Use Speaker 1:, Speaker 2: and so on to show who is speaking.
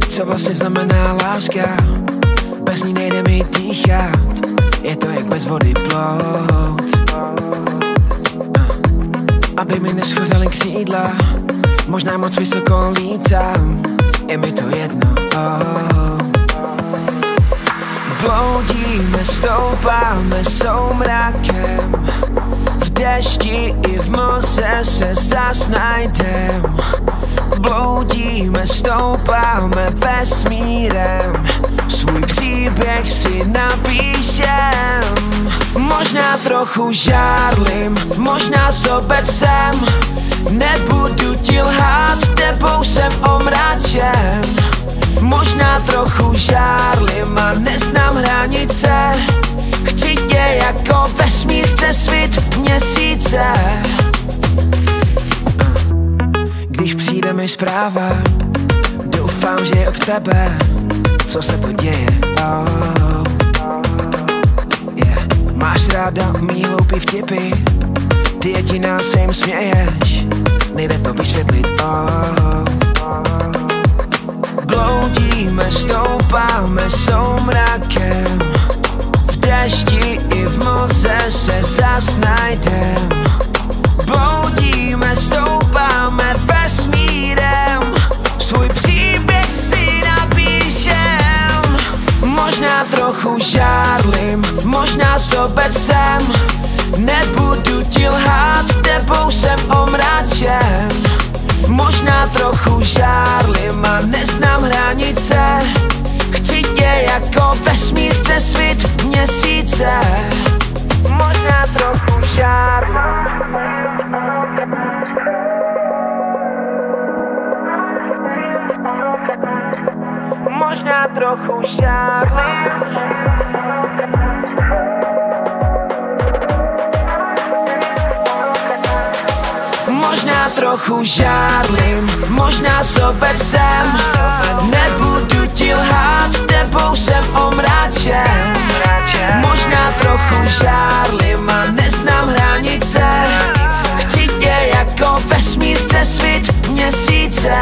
Speaker 1: Co vlastně znamená láska? Bez ní nejde mi dýchat. Je to jak bez vody plout. Aby mi neschodaly křídla, možná moc vysoko lítám, je mi to jedno. Bloudíme, stoupáme soumrakem, v dešti i v mlze se zas najdem. Bloudíme, stoupáme vesmírem, svůj příběh si napíšem. Možná trochu žárlim, možná sobecem, nebudu ti lhát, tebou jsem omračen. Možná trochu žárlim a neznám hranice, chci tě jako vesmír chce svít měsíce. Když přijde mi zpráva, doufám, že je od tebe. Co se to děje? Máš ráda mý hloupý vtipy, ty jediná se jim směješ, nejde to vysvětlit. Bloudíme, stoupáme soumrakem, v dešti i v mlze se zas najdem. Bloudíme, stoupáme vesmírem, svůj příběh si napíšem. Možná trochu žárlim, možná sobecem, nebudu ti lhát, tebou jsem omračen. Možná trochu žárlim a neznám hranice, chci tě jako vesmír chce svít měsíce. Možná trochu žárlim, možná trochu žárlim. Možná trochu žárlim, možná sobecem, nebudu ti lhát, tebou jsem omračen. Možná trochu žárlim a neznám hranice, chci tě jako vesmír chce svít měsíce.